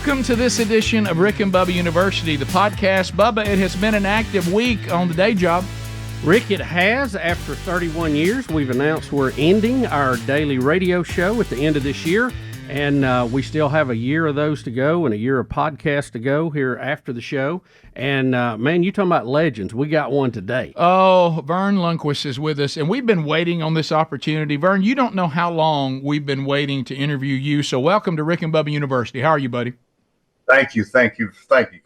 Welcome to this edition of Rick and Bubba University, the podcast. Bubba, it has been an active week on the day job. Rick, it has. After 31 years, we've announced we're ending our daily radio show at the end of this year, and we still have a year of those to go and a year of podcasts to go here after the show. And, man, you talking about legends. We got one today. Oh, Verne Lundquist is with us, and we've been waiting on this opportunity. Verne, you don't know how long we've been waiting to interview you, so welcome to Rick and Bubba University. How are you, buddy? Thank you,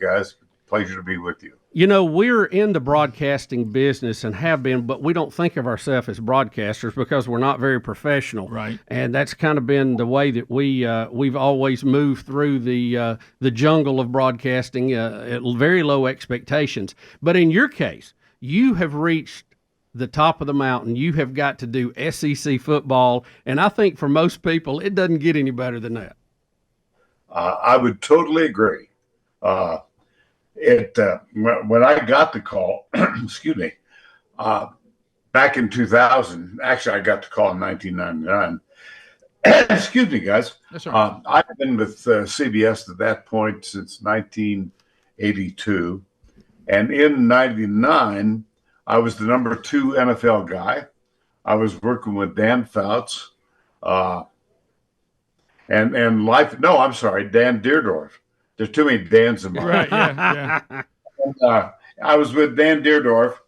guys. Pleasure to be with you. You know, we're in the broadcasting business and have been, but we don't think of ourselves as broadcasters because we're not very professional. Right. And that's kind of been the way that we've always moved through the jungle of broadcasting at very low expectations. But in your case, you have reached the top of the mountain. You have got to do SEC football, and I think for most people, it doesn't get any better than that. I would totally agree. When I got the call, excuse me, back in 2000, actually I got the call in 1999. Excuse me, guys. That's all right. I've been with CBS at that point since 1982. And in 99, I was the number 2 NFL guy. I was working with Dan Fouts Dan Deerdorf. There's too many Dans in my Right, yeah. And, I was with Dan Deerdorf,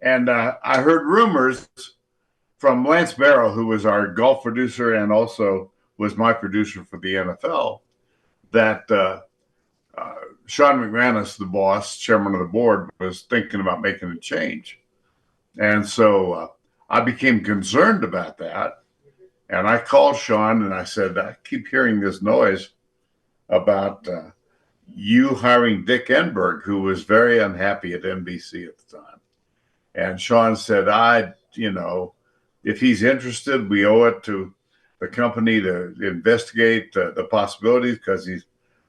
and I heard rumors from Lance Barrow, who was our golf producer and also was my producer for the NFL, that Sean McManus, the boss, chairman of the board, was thinking about making a change. And so I became concerned about that. And I called Sean and I said, I keep hearing this noise about you hiring Dick Enberg, who was very unhappy at NBC at the time. And Sean said, if he's interested, we owe it to the company to investigate the possibilities because he's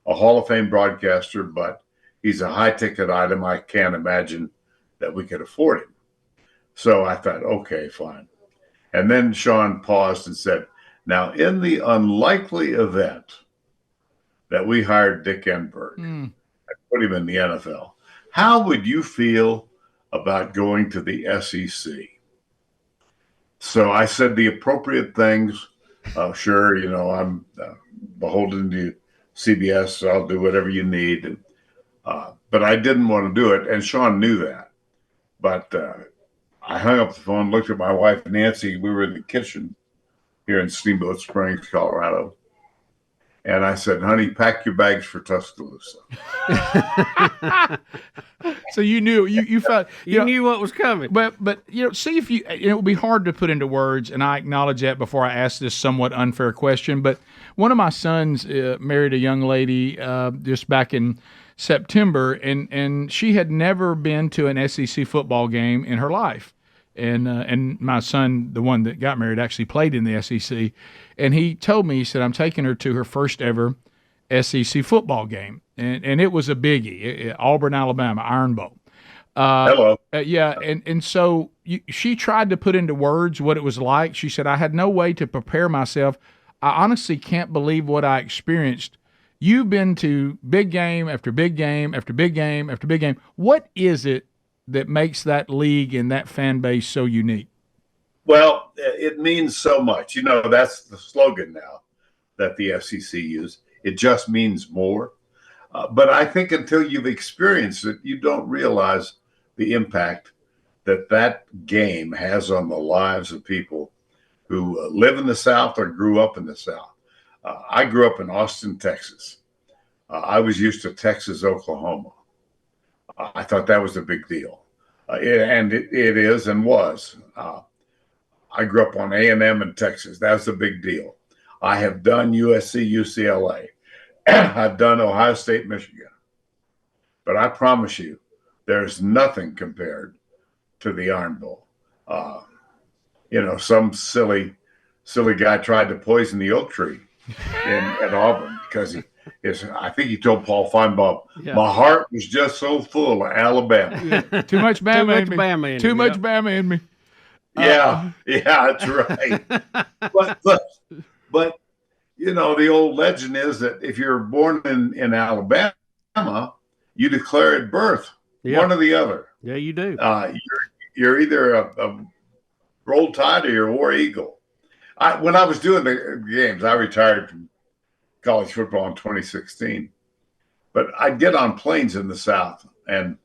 a Hall of Fame broadcaster, but he's a high ticket item. I can't imagine that we could afford him. So I thought, okay, fine. And then Sean paused and said, now, in the unlikely event that we hired Dick Enberg and put him in the NFL, how would you feel about going to the SEC? So I said the appropriate things. Sure, I'm beholden to CBS, so I'll do whatever you need. But I didn't want to do it, and Sean knew that. But I hung up the phone, looked at my wife, Nancy. We were in the kitchen here in Steamboat Springs, Colorado. And I said, honey, pack your bags for Tuscaloosa. So you knew, you felt... You knew what was coming. But see if it would be hard to put into words, and I acknowledge that before I ask this somewhat unfair question, but one of my sons married a young lady just back in September, and she had never been to an SEC football game in her life. And my son, the one that got married, actually played in the SEC. And he told me, he said, I'm taking her to her first ever SEC football game. And it was a biggie, Auburn, Alabama, Iron Bowl. Hello. And so she tried to put into words what it was like. She said, I had no way to prepare myself. I honestly can't believe what I experienced. You've been to big game after big game after big game after big game. What is it that makes that league and that fan base so unique? Well, it means so much. That's the slogan now that the SEC use. It just means more. But I think until you've experienced it, you don't realize the impact that game has on the lives of people who live in the South or grew up in the South. I grew up in Austin, Texas. I was used to Texas, Oklahoma. I thought that was a big deal. And it is and was. I grew up on A&M in Texas. That's a big deal. I have done USC, UCLA. I've done Ohio State, Michigan. But I promise you, there's nothing compared to the Iron Bowl. Some silly guy tried to poison the oak tree at Auburn because I think he told Paul Feinbaum, my heart was just so full of Alabama. Too much Bama Too much Bama in me. Yeah, that's right. But the old legend is that if you're born in Alabama, you declare at birth, one or the other. Yeah, you do. You're either a Roll Tide or you're a War Eagle. When I was doing the games, I retired from college football in 2016. But I'd get on planes in the South, and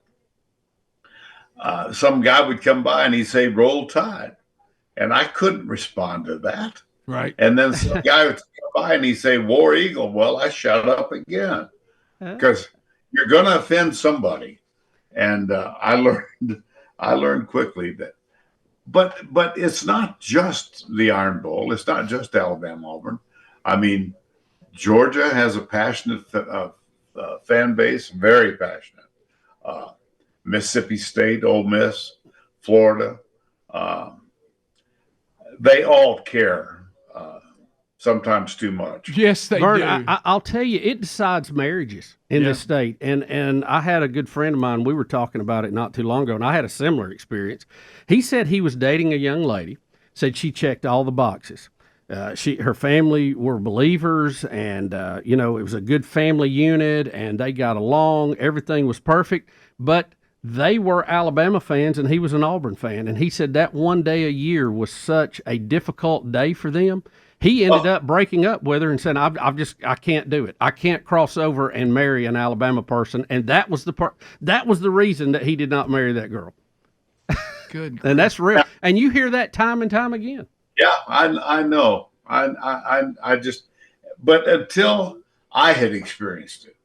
some guy would come by and he'd say, "Roll Tide." And I couldn't respond to that. Right. And then some guy would come by and he'd say, "War Eagle." Well, I shut up again because you're going to offend somebody. And I learned quickly that. But it's not just the Iron Bowl. It's not just Alabama Auburn. I mean, Georgia has a passionate fan base, very passionate. Mississippi State, Ole Miss, Florida, they all care. Sometimes too much. Yes, they Verne, do. I'll tell you, it decides marriages in this state. And I had a good friend of mine. We were talking about it not too long ago, and I had a similar experience. He said he was dating a young lady, said she checked all the boxes. Her family were believers, and it was a good family unit, and they got along. Everything was perfect, but they were Alabama fans, and he was an Auburn fan. And he said that one day a year was such a difficult day for them. He ended up breaking up with her and saying, I can't do it. I can't cross over and marry an Alabama person. And that was the reason that he did not marry that girl. Good. And that's real. And you hear that time and time again. Yeah, I know. I just, but until I had experienced it,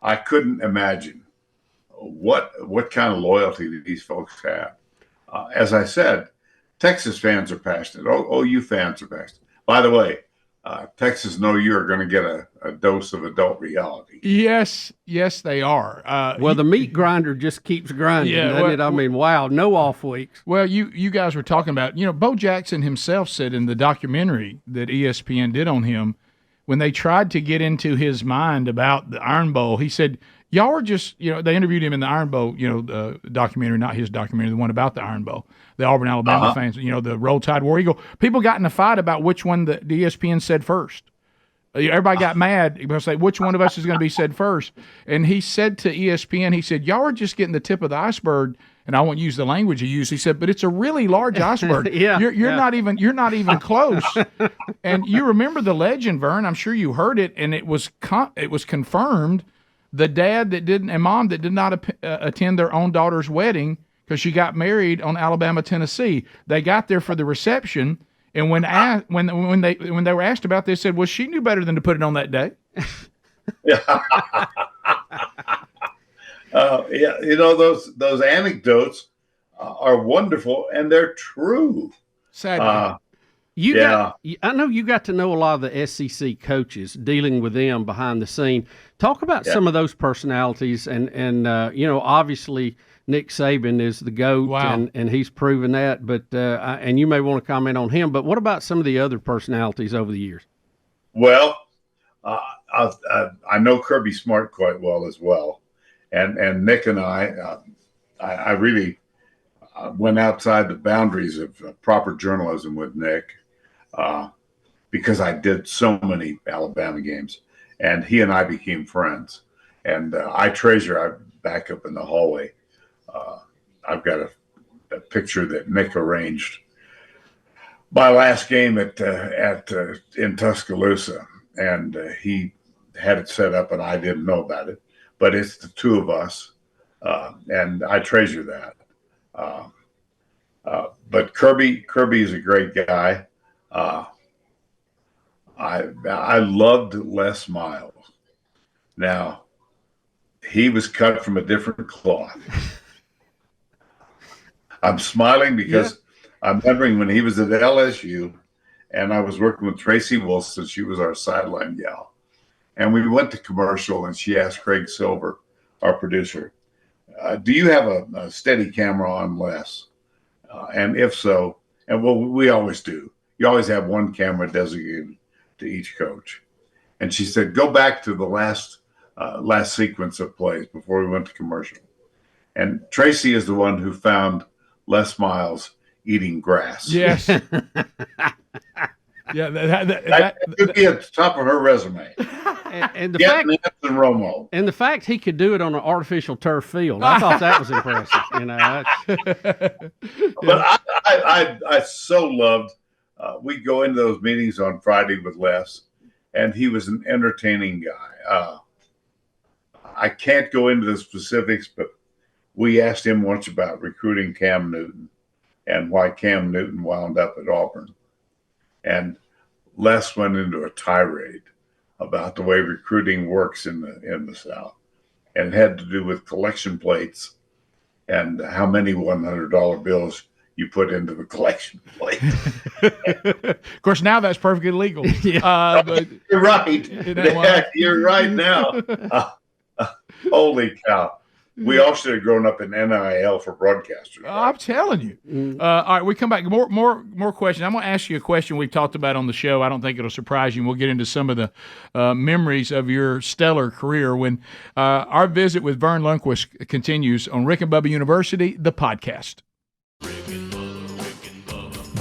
I couldn't imagine what kind of loyalty these folks have. As I said, Texas fans are passionate. OU fans are passionate. By the way, Texas know you're going to get a dose of adult reality. Yes, they are. Well, the meat grinder just keeps grinding, doesn't it? I mean, wow, no off weeks. Well, you guys were talking about, Bo Jackson himself said in the documentary that ESPN did on him, when they tried to get into his mind about the Iron Bowl, he said, y'all were just, they interviewed him in the Iron Bowl, the documentary, not his documentary, the one about the Iron Bowl, the Auburn, Alabama fans, the Roll Tide, War Eagle. People got in a fight about which one the ESPN said first. Everybody got mad because say, which one of us is going to be said first? And he said to ESPN, he said, y'all are just getting the tip of the iceberg. And I won't use the language he used. He said, but it's a really large iceberg. You're not even close. And you remember the legend, Verne. I'm sure you heard it, and it was confirmed. The dad that didn't and mom that did not attend their own daughter's wedding because she got married on Alabama, Tennessee. They got there for the reception, and when they were asked about this, said, "Well, she knew better than to put it on that day." Those anecdotes are wonderful, and they're true. Sadly. I know you got to know a lot of the SEC coaches, dealing with them behind the scene. Talk about some of those personalities, and obviously Nick Saban is the GOAT, and he's proven that. But and you may want to comment on him. But what about some of the other personalities over the years? Well, I know Kirby Smart quite well as well, and Nick and I really went outside the boundaries of proper journalism with Nick. Because I did so many Alabama games, and he and I became friends. And I back up in the hallway. I've got a picture that Nick arranged. My last game in Tuscaloosa, and he had it set up, and I didn't know about it. But it's the two of us, and I treasure that. But Kirby is a great guy. I loved Les Miles. Now, he was cut from a different cloth. I'm smiling because I'm remembering when he was at LSU, and I was working with Tracy Wilson. She was our sideline gal. And we went to commercial, and she asked Craig Silver, our producer, do you have a steady camera on Les? And if so, and well, we always do. You always have one camera designated to each coach. And she said, go back to the last sequence of plays before we went to commercial. And Tracy is the one who found Les Miles eating grass. Yes. Yeah, That could be at the top of her resume. And the Get fact Nancy Romo. and the fact he could do it on an artificial turf field, I thought that was impressive. But I so loved. We go into those meetings on Friday with Les, and he was an entertaining guy. I can't go into the specifics, but we asked him once about recruiting Cam Newton and why Cam Newton wound up at Auburn. And Les went into a tirade about the way recruiting works in the South. And it had to do with collection plates and how many $100 bills you put into the collection plate. Of course, now that's perfectly legal. But you're right. You're right now. Holy cow. We all should have grown up in NIL for broadcasters. Right? I'm telling you. All right, we come back. More questions. I'm going to ask you a question we've talked about on the show. I don't think it'll surprise you. And we'll get into some of the memories of your stellar career when our visit with Verne Lundquist continues on Rick and Bubba University, the podcast.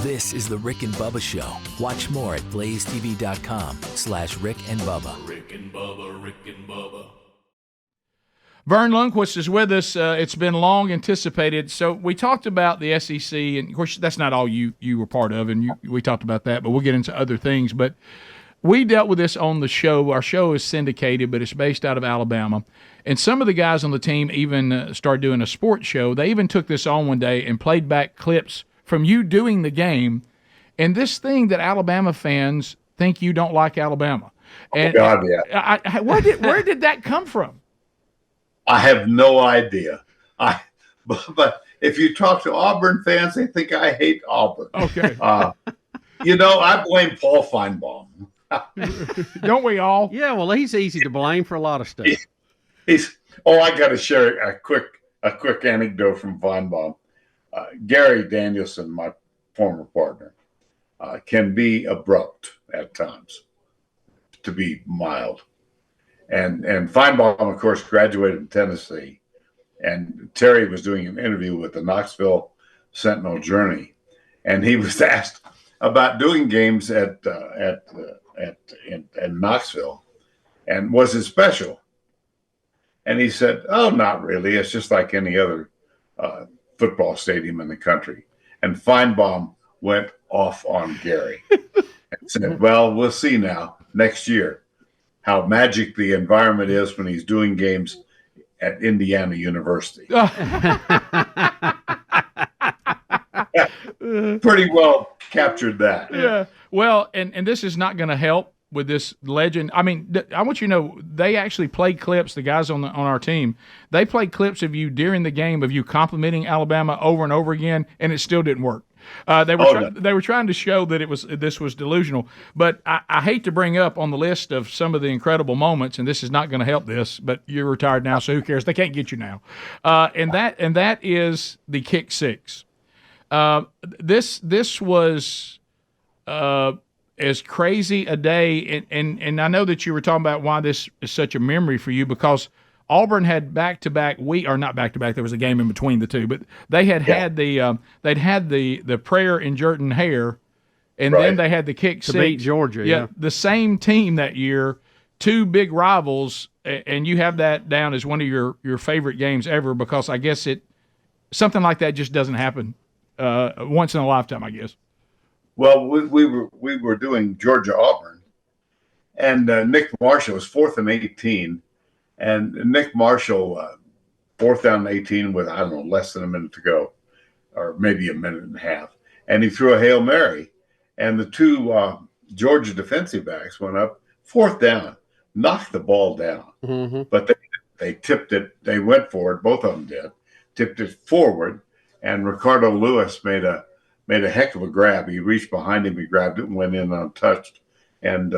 This is the Rick and Bubba Show. Watch more at blazetv.com/Rick and Bubba. Rick and Bubba, Rick and Bubba. Verne Lundquist is with us. It's been long anticipated. So we talked about the SEC, and of course that's not all you were part of, and we talked about that, but we'll get into other things. But we dealt with this on the show. Our show is syndicated, but it's based out of Alabama. And some of the guys on the team even started doing a sports show. They even took this on one day and played back clips from you doing the game, and this thing that Alabama fans think you don't like Alabama. And God, yeah. Where did that come from? I have no idea. But if you talk to Auburn fans, they think I hate Auburn. Okay. I blame Paul Feinbaum. Don't we all? Yeah, well, he's easy to blame for a lot of stuff. I got to share a quick anecdote from Feinbaum. Gary Danielson, my former partner, can be abrupt at times, to be mild. And Feinbaum, of course, graduated from Tennessee, and Terry was doing an interview with the Knoxville Sentinel Journey, and he was asked about doing games in Knoxville, and was it special? And he said, "Oh, not really. It's just like any other football stadium in the country." And Feinbaum went off on Gary and said, "Well, we'll see now next year how magic the environment is when he's doing games at Indiana University." Pretty well captured that. Yeah. Well, and this is not going to help with this legend. I mean, I want you to know they actually played clips. The guys on our team, they played clips of you during the game of you complimenting Alabama over and over again, and it still didn't work. They were trying to show that this was delusional. But I hate to bring up on the list of some of the incredible moments, and this is not going to help this. But you're retired now, so who cares? They can't get you now. And that is the kick six. This was as crazy a day, and I know that you were talking about why this is such a memory for you, because Auburn had back-to-back not back-to-back. There was a game in between the two, but they had they'd had the prayer in Jordan Hare, and then they had the kick to six. beat Georgia. Yeah, the same team that year, two big rivals, and you have that down as one of your favorite games ever, because I guess something like that just doesn't happen once in a lifetime, I guess. Well, we were doing Georgia Auburn, and Nick Marshall was 4th and 18. And Nick Marshall, 4th down and 18 with, less than a minute to go, or maybe a minute and a half. And he threw a Hail Mary. And the two Georgia defensive backs went up, 4th down, knocked the ball down. Mm-hmm. But they tipped it. They went for it. Both of them did. Tipped it forward. And Ricardo Lewis made a heck of a grab. He reached behind him. He grabbed it and went in untouched. And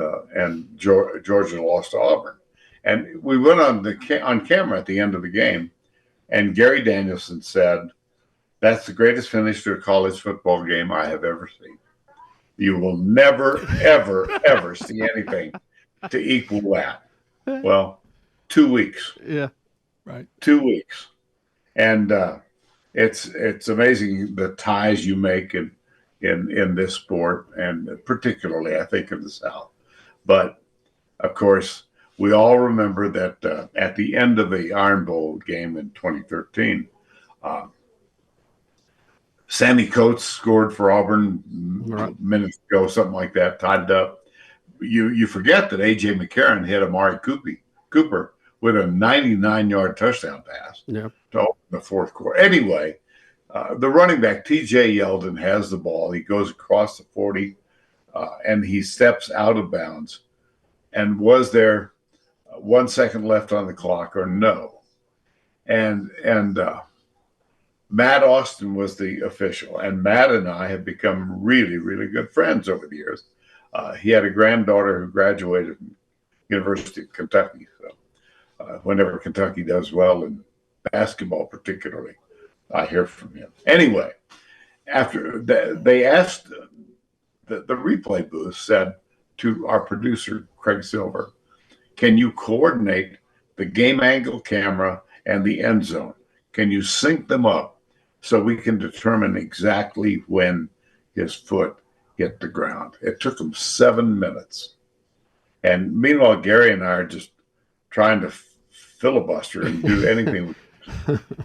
Georgia lost to Auburn. And we went on camera at the end of the game, and Gary Danielson said, "That's the greatest finish to a college football game I have ever seen. You will never, ever, ever see anything to equal that." Well, 2 weeks. Yeah, right. 2 weeks. And it's amazing the ties you make. And, in this sport, and particularly, I think, in the South. But, of course, we all remember that at the end of the Iron Bowl game in 2013, Sammy Coates scored for Auburn minutes ago, something like that, tied it up. You forget that A.J. McCarron hit Amari Cooper with a 99-yard touchdown pass to open the fourth quarter. Anyway, the running back, T.J. Yeldon, has the ball. He goes across the 40, and he steps out of bounds. And was there 1 second left on the clock or no? And Matt Austin was the official. And Matt and I have become really, really good friends over the years. He had a granddaughter who graduated from University of Kentucky. So whenever Kentucky does well in basketball particularly, I hear from him. Anyway, after they asked, the replay booth said to our producer, Craig Silver, can you coordinate the game angle camera and the end zone? Can you sync them up so we can determine exactly when his foot hit the ground? It took him 7 minutes. And meanwhile, Gary and I are just trying to filibuster and do anything,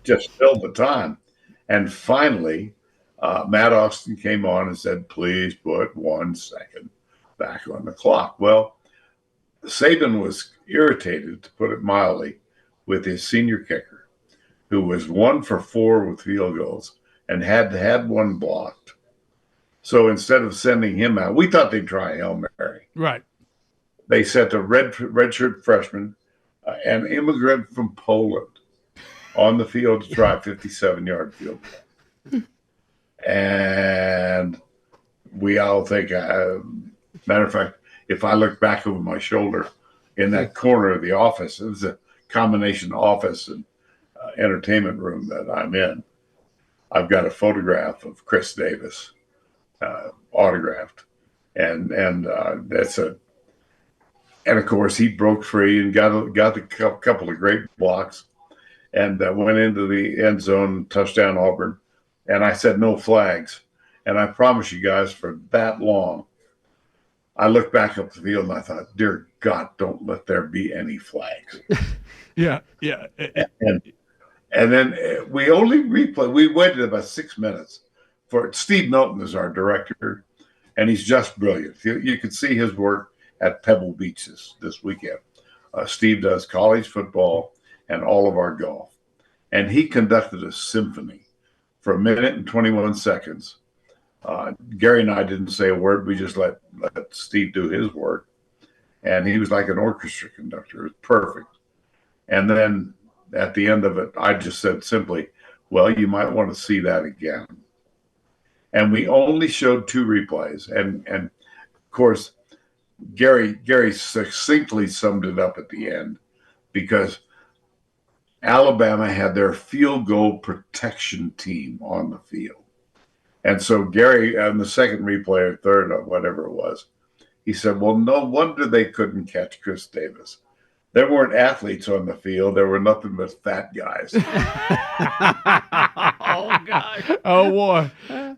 just fill the time. And finally, Matt Austin came on and said, please put 1 second back on the clock. Well, Saban was irritated, to put it mildly, with his senior kicker, who was 1 for 4 with field goals and had one blocked. So instead of sending him out, we thought they'd try Hail Mary. Right. They sent a redshirt freshman, an immigrant from Poland, on the field to try a 57-yard field goal. And we all think, matter of fact, if I look back over my shoulder in that corner of the office, it was a combination office and entertainment room that I'm in. I've got a photograph of Chris Davis autographed, and that's a. And of course, he broke free and got a couple of great blocks, and went into the end zone, touchdown Auburn. And I said no flags, and I promise you guys, for that long, I looked back up the field and I thought, dear God, don't let there be any flags. Yeah. And then we only replay. We waited about 6 minutes for Steve Milton is our director, and he's just brilliant. You could see his work at Pebble Beach this weekend. Steve does college football and all of our golf. And he conducted a symphony for 1 minute and 21 seconds. Gary and I didn't say a word. We just let Steve do his work. And he was like an orchestra conductor. It was perfect. And then at the end of it, I just said simply, well, you might want to see that again. And we only showed 2 replays. And of course, Gary succinctly summed it up at the end, because Alabama had their field goal protection team on the field. And so Gary, on the second replay or third or whatever it was, he said, well, no wonder they couldn't catch Chris Davis. There weren't athletes on the field. There were nothing but fat guys. Oh, God. Oh, boy.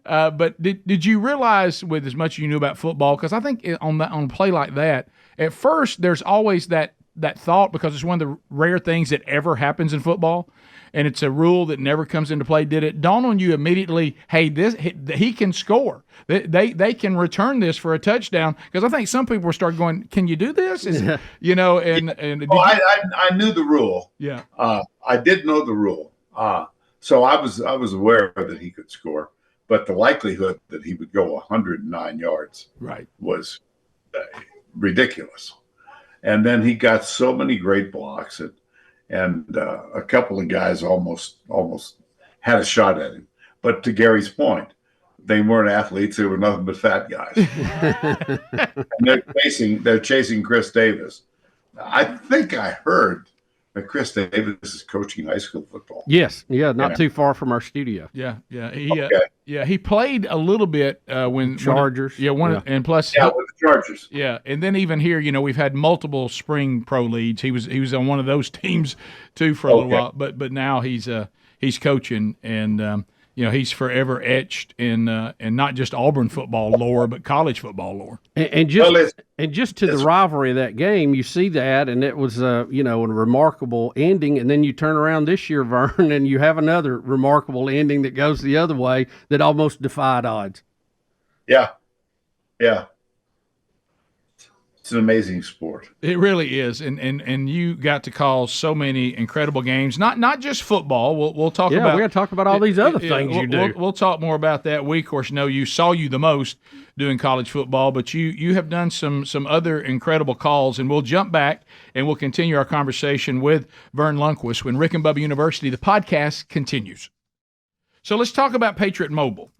But did you realize, with as much as you knew about football, because I think on a play like that, at first there's always that thought, because it's one of the rare things that ever happens in football, and it's a rule that never comes into play. Did it dawn on you immediately, hey, he can score. They can return this for a touchdown? Because I think some people started going, can you do this? I knew the rule. Yeah. I did know the rule. So I was aware that he could score, but the likelihood that he would go 109 yards was ridiculous. And then he got so many great blocks, and a couple of guys almost had a shot at him. But to Gary's point, they weren't athletes; they were nothing but fat guys. And they're chasing Chris Davis. I think I heard that Chris Davis is coaching high school football. Yes, not too far from our studio. Yeah. He played a little bit when Chargers. And plus, with the Chargers. Yeah, and then even here, we've had multiple spring pro leads. He was on one of those teams too for a little while, but now he's coaching, and he's forever etched in not just Auburn football lore, but college football lore. And just to the rivalry of that game, you see that, and it was a remarkable ending. And then you turn around this year, Vern, and you have another remarkable ending that goes the other way that almost defied odds. Yeah. It's an amazing sport. It really is, and you got to call so many incredible games. Not just football. We'll talk about. We got to talk about all these other things you do. We'll talk more about that. We of course know you saw you the most doing college football, but you have done some other incredible calls, and we'll jump back and we'll continue our conversation with Verne Lundquist when Rick and Bubba University, the podcast, continues. So let's talk about Patriot Mobile.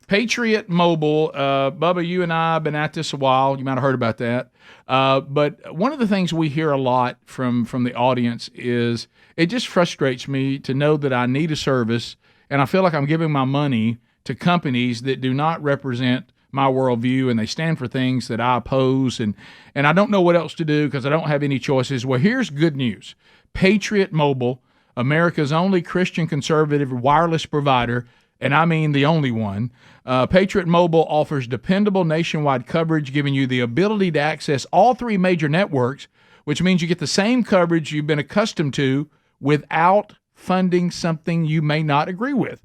Patriot Mobile, Bubba, you and I have been at this a while. You might have heard about that. But one of the things we hear a lot from the audience is it just frustrates me to know that I need a service and I feel like I'm giving my money to companies that do not represent my worldview and they stand for things that I oppose and I don't know what else to do because I don't have any choices. Well, here's good news. Patriot Mobile, America's only Christian conservative wireless provider, and I mean the only one. Patriot Mobile offers dependable nationwide coverage, giving you the ability to access all three major networks, which means you get the same coverage you've been accustomed to without funding something you may not agree with.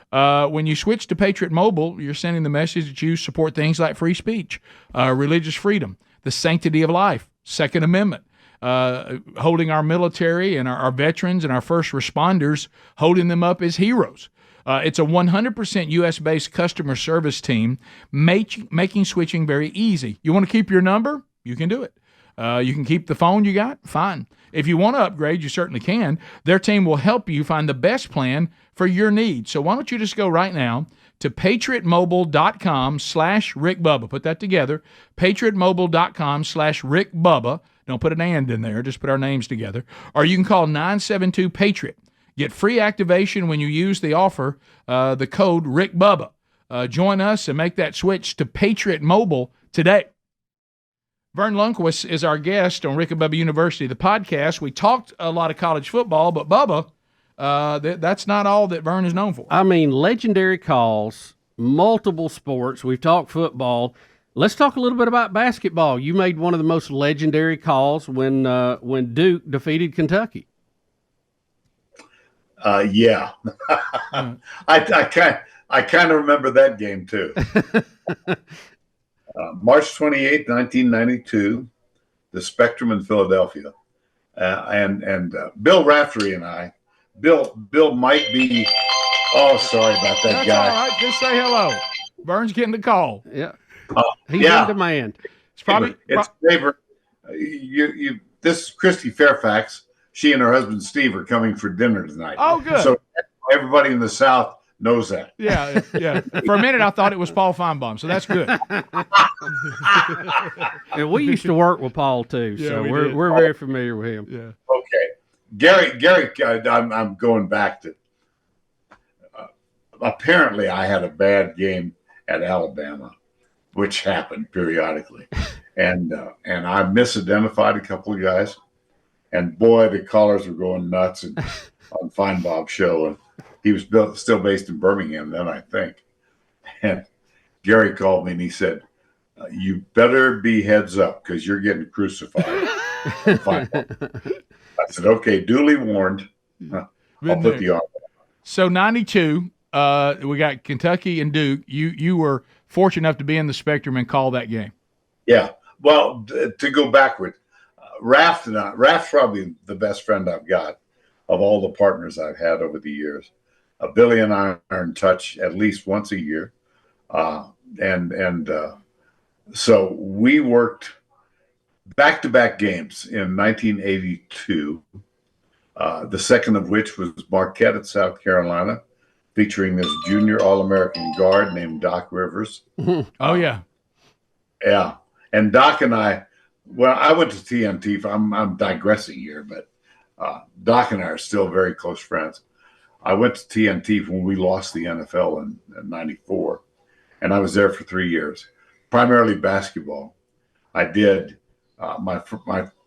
When you switch to Patriot Mobile, you're sending the message that you support things like free speech, religious freedom, the sanctity of life, Second Amendment, holding our military and our veterans and our first responders, holding them up as heroes. It's a 100% U.S.-based customer service team, making switching very easy. You want to keep your number? You can do it. You can keep the phone you got? Fine. If you want to upgrade, you certainly can. Their team will help you find the best plan for your needs. So why don't you just go right now to patriotmobile.com/RickBubba. Put that together, patriotmobile.com/RickBubba. Don't put an and in there. Just put our names together. Or you can call 972-PATRIOT. Get free activation when you use the offer, the code RickBubba. Join us and make that switch to Patriot Mobile today. Verne Lundquist is our guest on Rick and Bubba University, the podcast. We talked a lot of college football, but Bubba, that's not all that Verne is known for. I mean, legendary calls, multiple sports. We've talked football. Let's talk a little bit about basketball. You made one of the most legendary calls when Duke defeated Kentucky. Yeah, I kind of remember that game too. March 28, 1992, the Spectrum in Philadelphia, and Bill Raftery and I. Bill might be. Oh, sorry about that. That's guy. all right. Just say hello. Vern's getting the call. Yeah, he's in demand. It's probably it's favorite. This is Christy Fairfax. She and her husband Steve are coming for dinner tonight. Oh, good. So everybody in the South knows that. Yeah. For a minute, I thought it was Paul Feinbaum, so that's good. And we used to work with Paul too, so we're very familiar with him. Yeah. Okay, Gary, I'm going back to. Apparently, I had a bad game at Alabama, which happened periodically, and I misidentified a couple of guys. And boy, the callers were going nuts on Feinbaum's show. And he was still based in Birmingham then, I think. And Gary called me and he said, "You better be heads up because you're getting crucified." I said, "Okay, duly warned. I'll put the arm." So 92, we got Kentucky and Duke. You were fortunate enough to be in the Spectrum and call that game. Yeah. Well, to go backward. Raft's probably the best friend I've got of all the partners I've had over the years. Billy and I are in touch at least once a year. So we worked back-to-back games in 1982, the second of which was Marquette at South Carolina, featuring this junior All-American guard named Doc Rivers. Oh, yeah. Yeah. And Doc and I, well, I went to TNT. I'm digressing here, but Doc and I are still very close friends. I went to TNT when we lost the NFL in '94, and I was there for 3 years, primarily basketball. I did my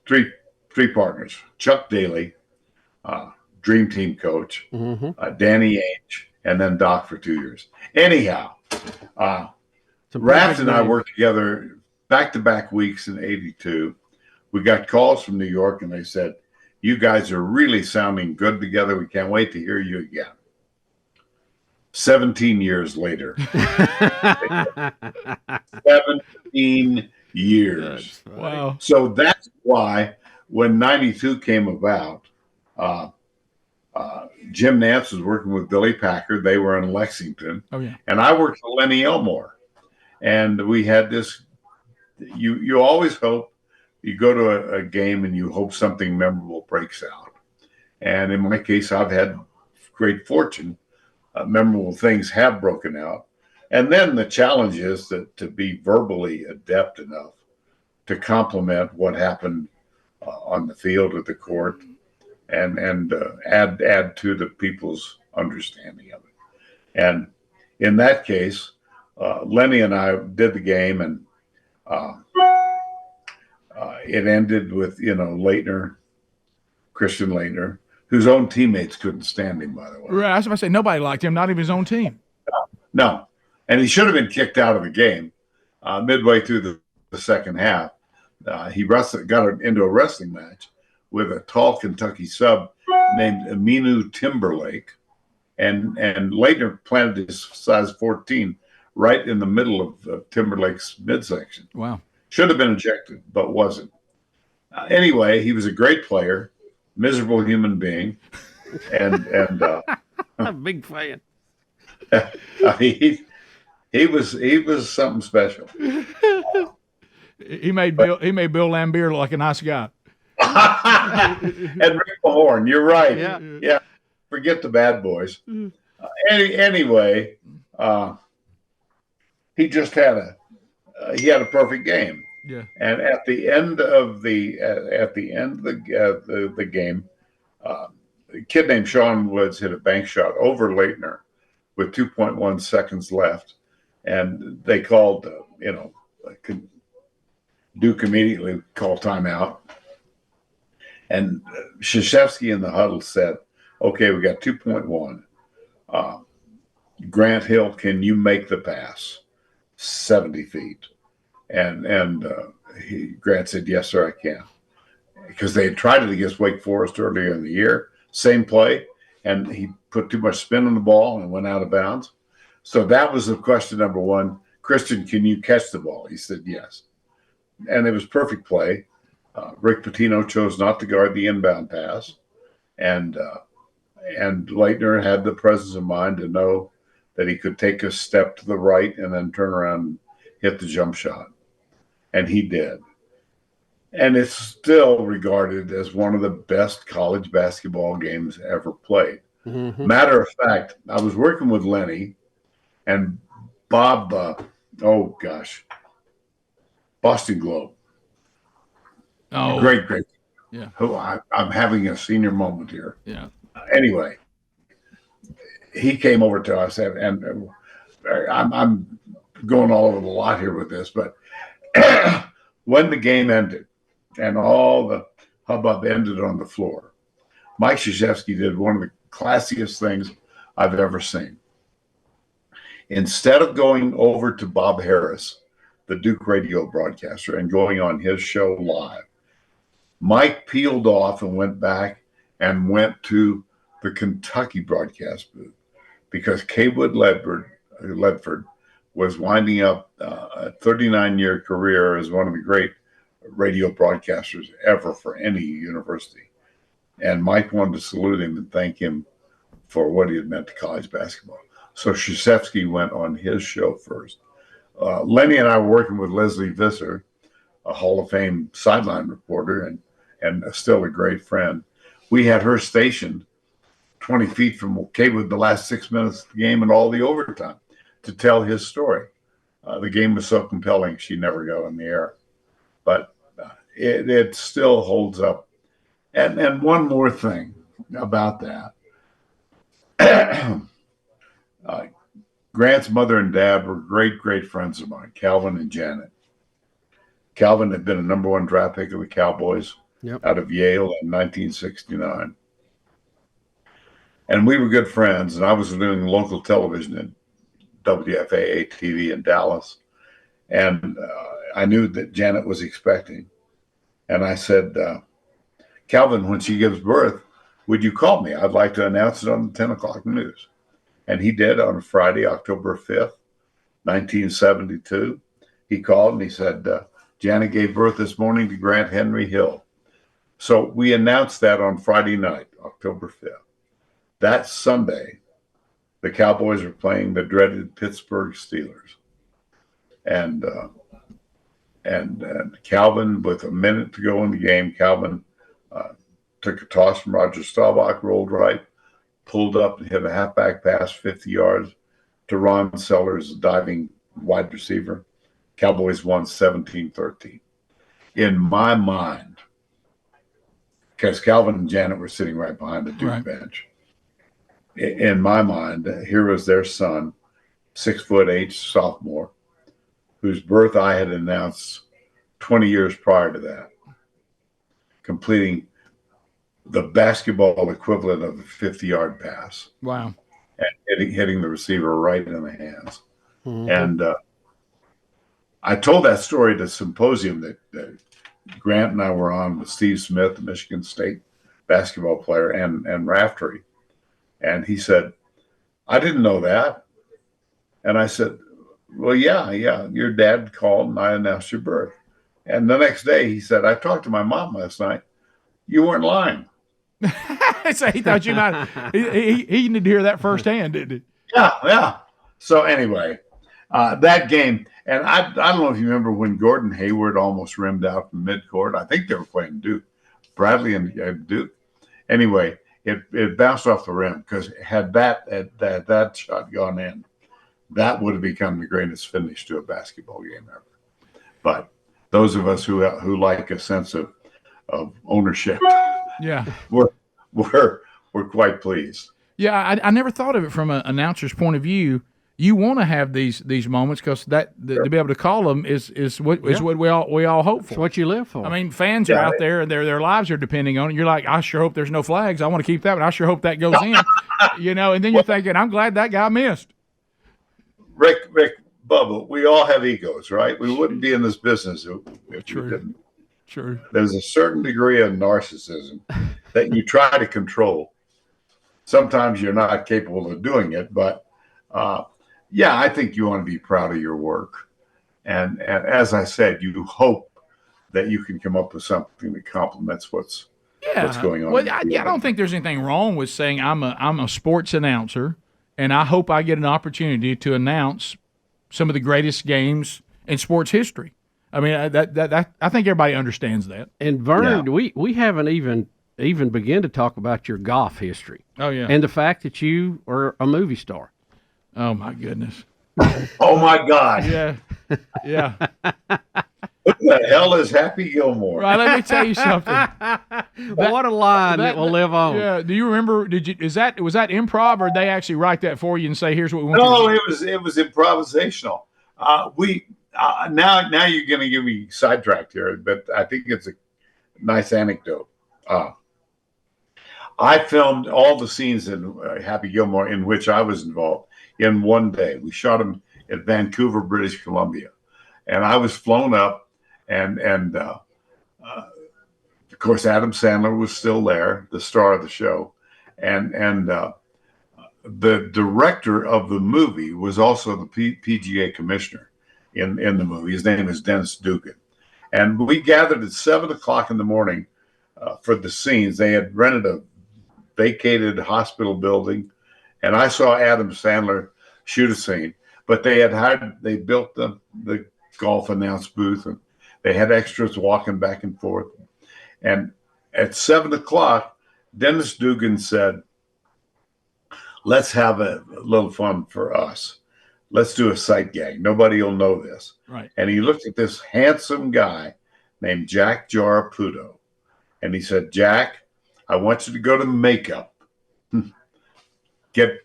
three partners: Chuck Daly, Dream Team coach, Danny Ainge, and then Doc for 2 years. Anyhow, It's a Raft perfect and I name. worked together back-to-back weeks in '82. We got calls from New York, and they said, "You guys are really sounding good together. We can't wait to hear you again." 17 years later. 17 years. Wow. So that's why when '92 came about, Jim Nance was working with Billy Packard. They were in Lexington. Oh, yeah. And I worked with Lenny Elmore. And we had this, you always hope, you go to a game and you hope something memorable breaks out. And in my case, I've had great fortune. Memorable things have broken out. And then the challenge is to be verbally adept enough to complement what happened on the field or the court and add to the people's understanding of it. And in that case, Lenny and I did the game, and it ended with, Laettner, Christian Laettner, whose own teammates couldn't stand him, by the way. Right. I was about to say, nobody liked him, not even his own team. No. And he should have been kicked out of the game midway through the second half. He got into a wrestling match with a tall Kentucky sub named Aminu Timberlake. And Laettner planted his size 14 right in the middle of Timberlake's midsection. Wow. Should have been ejected, but wasn't. Anyway, he was a great player, miserable human being, and I'm a big fan. he was something special. He made Bill Lambier look like a nice guy. And Rick Mahorn, you're right. Yeah. Forget the bad boys. Anyway, he just had a perfect game. Yeah. And at the end of the game, a kid named Sean Woods hit a bank shot over Laettner with 2.1 seconds left, and they called, Duke immediately called timeout. And Krzyzewski in the huddle said, "Okay, we got 2.1. Grant Hill, can you make the pass 70 feet?" And Grant said, "Yes, sir, I can." Because they had tried it against Wake Forest earlier in the year, same play, and he put too much spin on the ball and went out of bounds. So that was the question number one. "Christian, can you catch the ball?" He said, "Yes." And it was perfect play. Rick Pitino chose not to guard the inbound pass, and Laettner had the presence of mind to know that he could take a step to the right and then turn around and hit the jump shot. And he did. And it's still regarded as one of the best college basketball games ever played. Mm-hmm. Matter of fact, I was working with Lenny and Bob, Boston Globe. Oh, Great. Yeah. Who I'm having a senior moment here. Yeah. Anyway, he came over to us, and I'm going all over the lot here with this, but when the game ended and all the hubbub ended on the floor, Mike Krzyzewski did one of the classiest things I've ever seen. Instead of going over to Bob Harris, the Duke radio broadcaster, and going on his show live, Mike peeled off and went back and went to the Kentucky broadcast booth because Kaywood Ledford was winding up a 39-year career as one of the great radio broadcasters ever for any university. And Mike wanted to salute him and thank him for what he had meant to college basketball. So Krzyzewski went on his show first. Lenny and I were working with Leslie Visser, a Hall of Fame sideline reporter and still a great friend. We had her stationed 20 feet from Kaywood the last 6 minutes of the game and all the overtime to tell his story. The game was so compelling, she never got on the air. But it still holds up. And one more thing about that. Grant's mother and dad were great friends of mine, Calvin and Janet. Calvin had been a number one draft pick of the Cowboys out of Yale in 1969. And we were good friends, and I was doing local television in WFAA TV in Dallas. And I knew that Janet was expecting. And I said, Calvin, when she gives birth, would you call me? I'd like to announce it on the 10 o'clock news. And he did on Friday, October 5th, 1972. He called and he said, Janet gave birth this morning to Grant Henry Hill. So we announced that on Friday night, October 5th. That Sunday, the Cowboys were playing the dreaded Pittsburgh Steelers. And Calvin, with a minute to go in the game, Calvin took a toss from Roger Staubach, rolled right, pulled up and hit a halfback pass 50 yards to Ron Sellers, diving wide receiver. Cowboys won 17-13. In my mind, because Calvin and Janet were sitting right behind the Duke bench, in my mind, here was their son, 6'8" sophomore, whose birth I had announced 20 years prior to that, completing the basketball equivalent of a 50-yard pass. Wow. And hitting the receiver right in the hands. Mm-hmm. And I told that story at a symposium that Grant and I were on with Steve Smith, the Michigan State basketball player, and Raftery. And he said, I didn't know that. And I said, well, yeah, your dad called and I announced your birth. And the next day he said, I talked to my mom last night. You weren't lying. So he thought you might. He needed to hear that firsthand, didn't he? Yeah. So anyway, that game, and I don't know if you remember when Gordon Hayward almost rimmed out from midcourt. I think they were playing Duke, Bradley and Duke. Anyway, it bounced off the rim because had that shot gone in, that would have become the greatest finish to a basketball game ever. But those of us who like a sense of ownership, we're quite pleased. Yeah, I never thought of it from an announcer's point of view. You want to have these moments because to be able to call them is what we all hope for. It's what you live for. I mean, fans are out there and their lives are depending on it. You're like, I sure hope there's no flags. I want to keep that, but I sure hope that goes in. And then you're thinking, I'm glad that guy missed. Rick, Bubba, we all have egos, right? We wouldn't be in this business if we didn't. True. There's a certain degree of narcissism that you try to control. Sometimes you're not capable of doing it, but I think you want to be proud of your work. And as I said, you hope that you can come up with something that complements what's going on. Well, I don't think there's anything wrong with saying I'm a sports announcer, and I hope I get an opportunity to announce some of the greatest games in sports history. I mean, that I think everybody understands that. And Verne, we haven't even begun to talk about your golf history. Oh yeah, and the fact that you are a movie star. Oh my goodness. Oh my God. Yeah. Who the hell is Happy Gilmore? Right, let me tell you something. What a line that will live on. Yeah. Do you remember? Was that improv, or did they actually write that for you and say, "Here's what we want"? No, it was improvisational. Now you're going to get me sidetracked here, but I think it's a nice anecdote. I filmed all the scenes in Happy Gilmore in which I was involved in one day. We shot them at Vancouver, British Columbia, and I was flown up, and of course Adam Sandler was still there, the star of the show, and the director of the movie was also the PGA commissioner in the movie. His name is Dennis Dugan, and we gathered at 7 o'clock in the morning for the scenes. They had rented a vacated hospital building, and I saw Adam Sandler shoot a scene. But they built the golf announce booth, and they had extras walking back and forth. And at 7 o'clock, Dennis Dugan said, "Let's have a little fun for us. Let's do a sight gag. Nobody will know this." Right. And he looked at this handsome guy named Jack Jaraputo, and he said, "Jack, I want you to go to makeup, get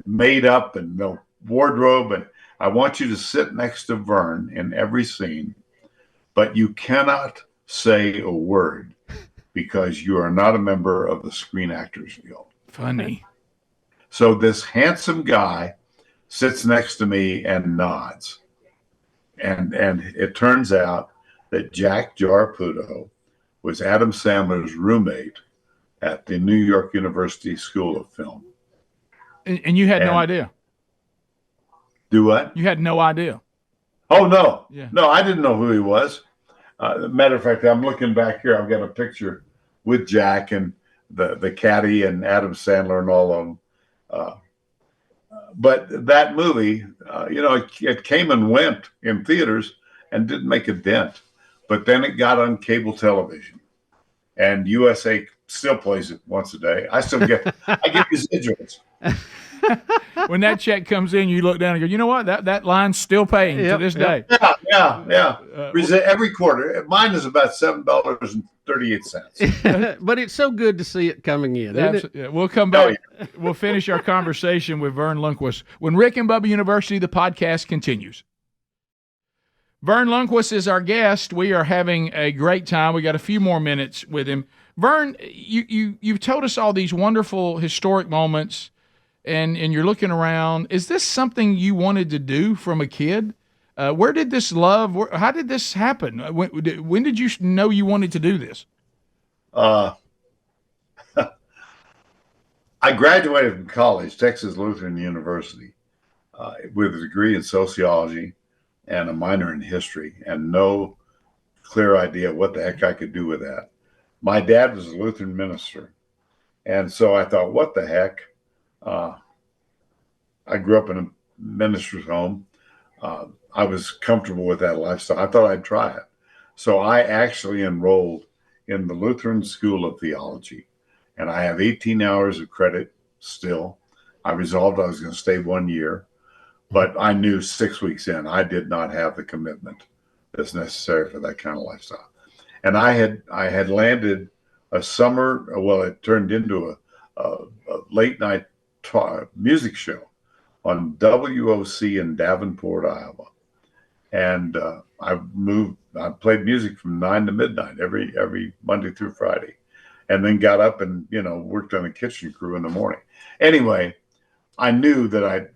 made up and wardrobe, and I want you to sit next to Verne in every scene, but you cannot say a word because you are not a member of the Screen Actors Guild." Funny. So this handsome guy sits next to me and nods. And it turns out that Jack Giarputo was Adam Sandler's roommate at the New York University School of Film. And you had no idea. Do what? You had no idea. Oh, no. Yeah. No, I didn't know who he was. Matter of fact, I'm looking back here. I've got a picture with Jack and the caddy and Adam Sandler and all of them. But that movie, it came and went in theaters and didn't make a dent. But then it got on cable television, and USA still plays it once a day. I get residuals. When that check comes in, you look down and go, you know what? That line's still paying to this day. Yeah. Every quarter. Mine is about $7.38. But it's so good to see it coming in, isn't it? Yeah, we'll come back. We'll finish our conversation with Verne Lundquist when Rick and Bubba University, the podcast, continues. Verne Lundquist is our guest. We are having a great time. We got a few more minutes with him. Verne, you've told us all these wonderful historic moments, and you're looking around. Is this something you wanted to do from a kid? Where did this love? How did this happen? When did you know you wanted to do this? I graduated from college, Texas Lutheran University, with a degree in sociology and a minor in history, and no clear idea what the heck I could do with that. My dad was a Lutheran minister, and so I thought, what the heck? I grew up in a minister's home. I was comfortable with that lifestyle. I thought I'd try it. So I actually enrolled in the Lutheran School of Theology, and I have 18 hours of credit still. I resolved I was going to stay 1 year, but I knew 6 weeks in I did not have the commitment that's necessary for that kind of lifestyle. And I had landed a summer. Well, it turned into a late night music show on WOC in Davenport, Iowa. And I played music from 9 to midnight every Monday through Friday, and then got up and worked on the kitchen crew in the morning. Anyway, I knew that I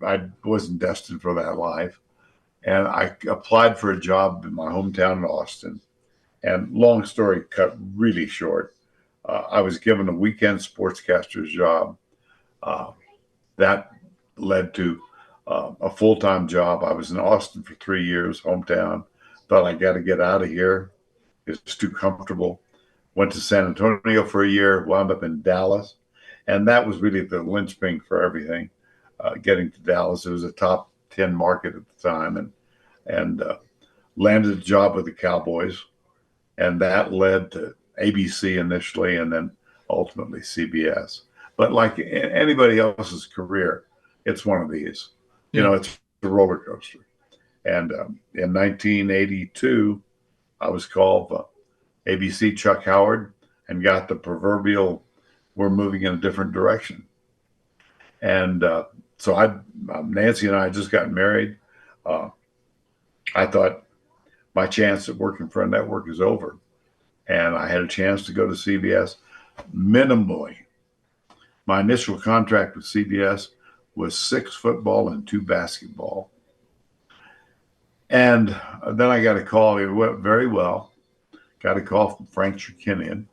wasn't destined for that life, and I applied for a job in my hometown in Austin. And long story cut really short, I was given a weekend sportscaster's job. That led to a full-time job. I was in Austin for 3 years, hometown. Thought I got to get out of here. It's too comfortable. Went to San Antonio for a year, wound up in Dallas. And that was really the linchpin for everything. Getting to Dallas, it was a top 10 market at the time, and landed a job with the Cowboys. And that led to ABC initially, and then ultimately CBS. But like anybody else's career, it's one of these. It's a roller coaster. And in 1982, I was called ABC Chuck Howard and got the proverbial, we're moving in a different direction. And so Nancy and I just got married. I thought my chance at working for a network is over. And I had a chance to go to CBS minimally. My initial contract with CBS was 6 football and 2 basketball. And then I got a call. It went very well. Got a call from Frank Chirkinian,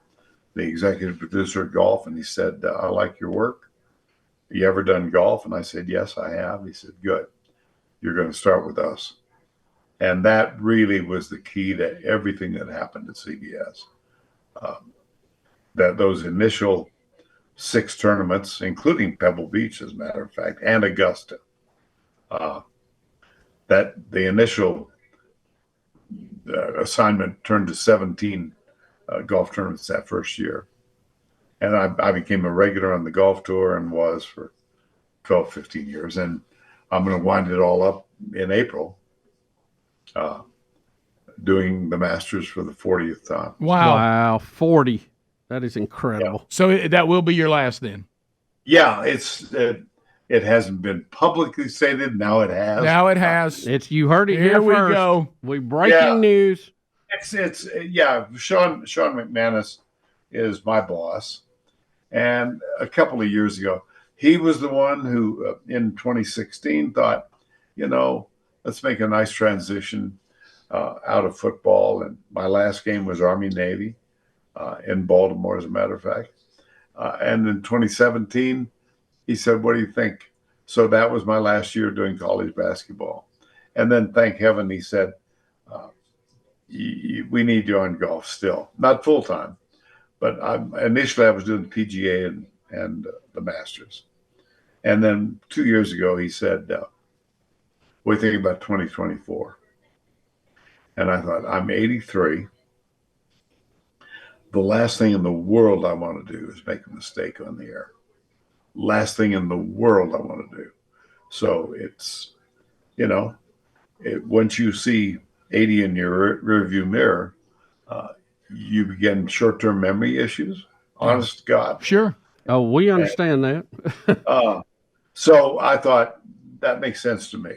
the executive producer of golf, and he said, I like your work. You ever done golf? And I said, yes, I have. He said, good. You're going to start with us. And that really was the key to everything that happened at CBS. That those initial 6 tournaments, including Pebble Beach, as a matter of fact, and Augusta, that the initial assignment turned to 17 golf tournaments that first year. And I became a regular on the golf tour and was for 12, 15 years. And I'm going to wind it all up in April, doing the Masters for the 40th time. Wow, 40. That is incredible. Yeah. So that will be your last then? Yeah, it hasn't been publicly stated. Now it has. Now it has. You heard it here we first. Go. We breaking news. It's Sean McManus is my boss. And a couple of years ago, he was the one who, in 2016, thought, let's make a nice transition out of football. And my last game was Army-Navy in Baltimore, as a matter of fact. And in 2017, he said, what do you think? So that was my last year doing college basketball. And then, thank heaven, he said, we need you on golf still. Not full-time, but initially I was doing PGA and the Masters. And then 2 years ago, he said, we're thinking about 2024. And I thought, I'm 83. The last thing in the world I want to do is make a mistake on the air. Last thing in the world I want to do. So it's, once you see 80 in your rearview mirror, you begin short-term memory issues. Honest to God. Sure. Oh, we understand that. So I thought that makes sense to me.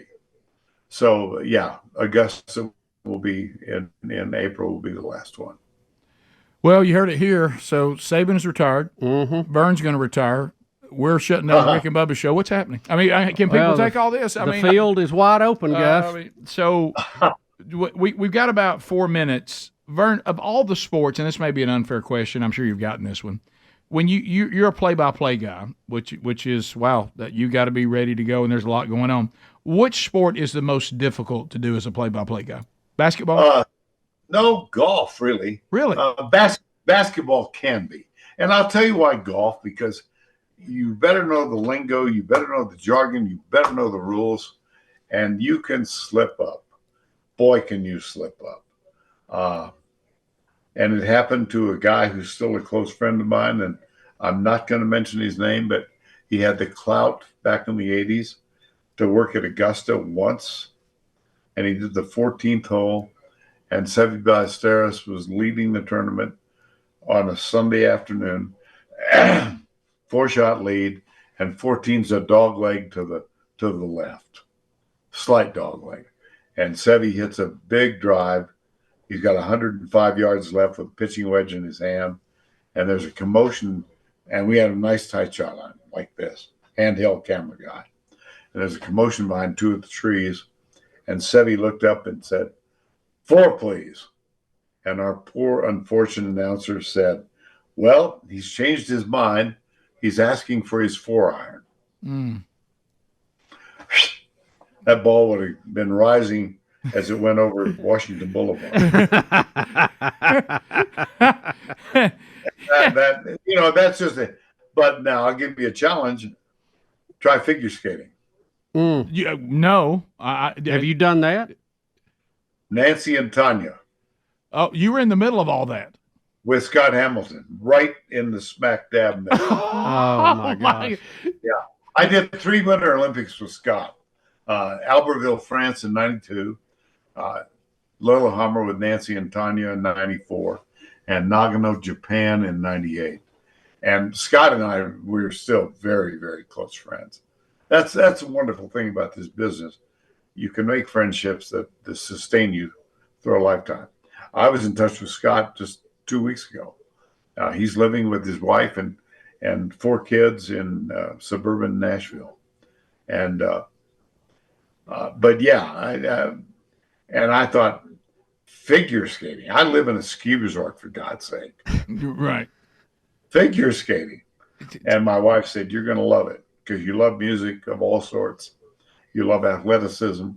So yeah, Augusta will be in April will be the last one. Well, you heard it here. So Saban is retired. Mm-hmm. Vern's going to retire. We're shutting down the Rick and Bubba show. What's happening? I mean, can people take all this? The field is wide open, guys. So we've got about 4 minutes. Vern, of all the sports, and this may be an unfair question, I'm sure you've gotten this one. When you're a play-by-play guy, which is, wow, that you got to be ready to go, and there's a lot going on. Which sport is the most difficult to do as a play-by-play guy? Basketball? No, golf, really. Really? Basketball can be. And I'll tell you why golf, because you better know the lingo, you better know the jargon, you better know the rules, and you can slip up. Boy, can you slip up. And it happened to a guy who's still a close friend of mine, and I'm not going to mention his name, but he had the clout back in the 80s to work at Augusta once, and he did the 14th hole, and Seve Ballesteros was leading the tournament on a Sunday afternoon, 4-shot lead, and 14's a dog leg to the left, slight dog leg. And Seve hits a big drive. He's got 105 yards left with a pitching wedge in his hand, and there's a commotion, and we had a nice tight shot on him, like this, handheld camera guy. And there's a commotion behind two of the trees, and Seve looked up and said, 4, please. And our poor, unfortunate announcer said, well, he's changed his mind. He's asking for his 4-iron. Mm. That ball would have been rising as it went over Washington Boulevard. That's just it. But now I'll give you a challenge. Try figure skating. No. Have you done that? Nancy and Tonya. Oh, you were in the middle of all that. With Scott Hamilton, right in the smack dab middle. Oh, my gosh. Yeah. I did 3 Winter Olympics with Scott. Albertville, France in 92. Lillehammer with Nancy and Tonya in 94. And Nagano, Japan in 98. And Scott and I, we're still very, very close friends. That's a wonderful thing about this business. You can make friendships that sustain you through a lifetime. I was in touch with Scott just 2 weeks ago. He's living with his wife and 4 kids in suburban Nashville. And but yeah, and I thought, figure skating. I live in a ski resort, for God's sake. Right. Figure skating. And my wife said, you're going to love it because you love music of all sorts. You love athleticism.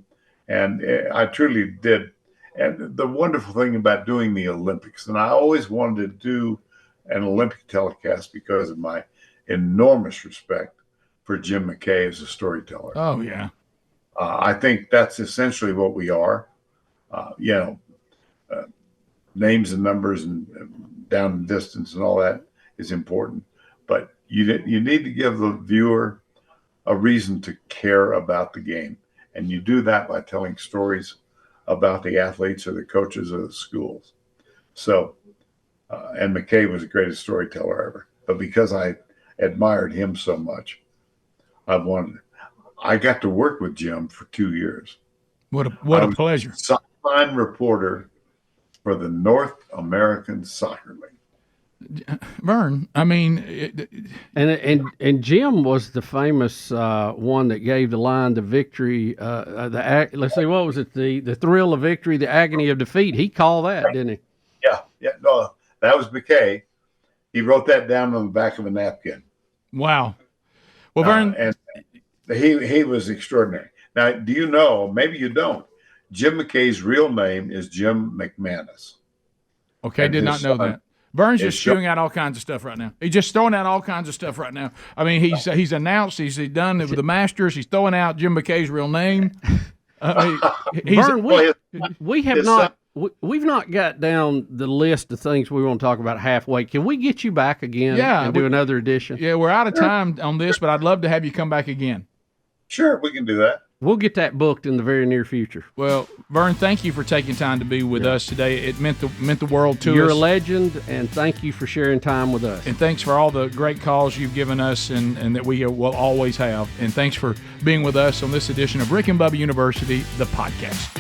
And I truly did. And the wonderful thing about doing the Olympics, and I always wanted to do an Olympic telecast because of my enormous respect for Jim McKay as a storyteller. Oh, yeah. I think that's essentially what we are. Names and numbers and down and distance and all that is important. But you need to give the viewer a reason to care about the game. And you do that by telling stories about the athletes or the coaches or the schools. So, and McKay was the greatest storyteller ever. But because I admired him so much, I got to work with Jim for 2 years. What a pleasure. Sideline reporter for the North American Soccer League. Vern, I mean, And Jim was the famous one that gave the line, the victory, let's see, what was it? The thrill of victory, the agony of defeat. He called that, didn't he? Yeah. No, that was McKay. He wrote that down on the back of a napkin. wow. Well, Vern, and he was extraordinary. Now, do you know? Maybe you don't. Jim McKay's real name is Jim McManus. okay, and did his not know son that. Vern's just is spewing out all kinds of stuff right now. He's just throwing out all kinds of stuff right now. I mean, he's announced he's done it with the Masters. He's throwing out Jim McKay's real name. Vern, we have not. We've not got down the list of things we want to talk about halfway. Can we get you back again and do another edition? Yeah, we're out of time on this, but I'd love to have you come back again. Sure, we can do that. We'll get that booked in the very near future. Well, Vern, thank you for taking time to be with us today. It meant the world to us. You're a legend, and thank you for sharing time with us. And thanks for all the great calls you've given us and that we will always have. And thanks for being with us on this edition of Rick and Bubba University, the podcast.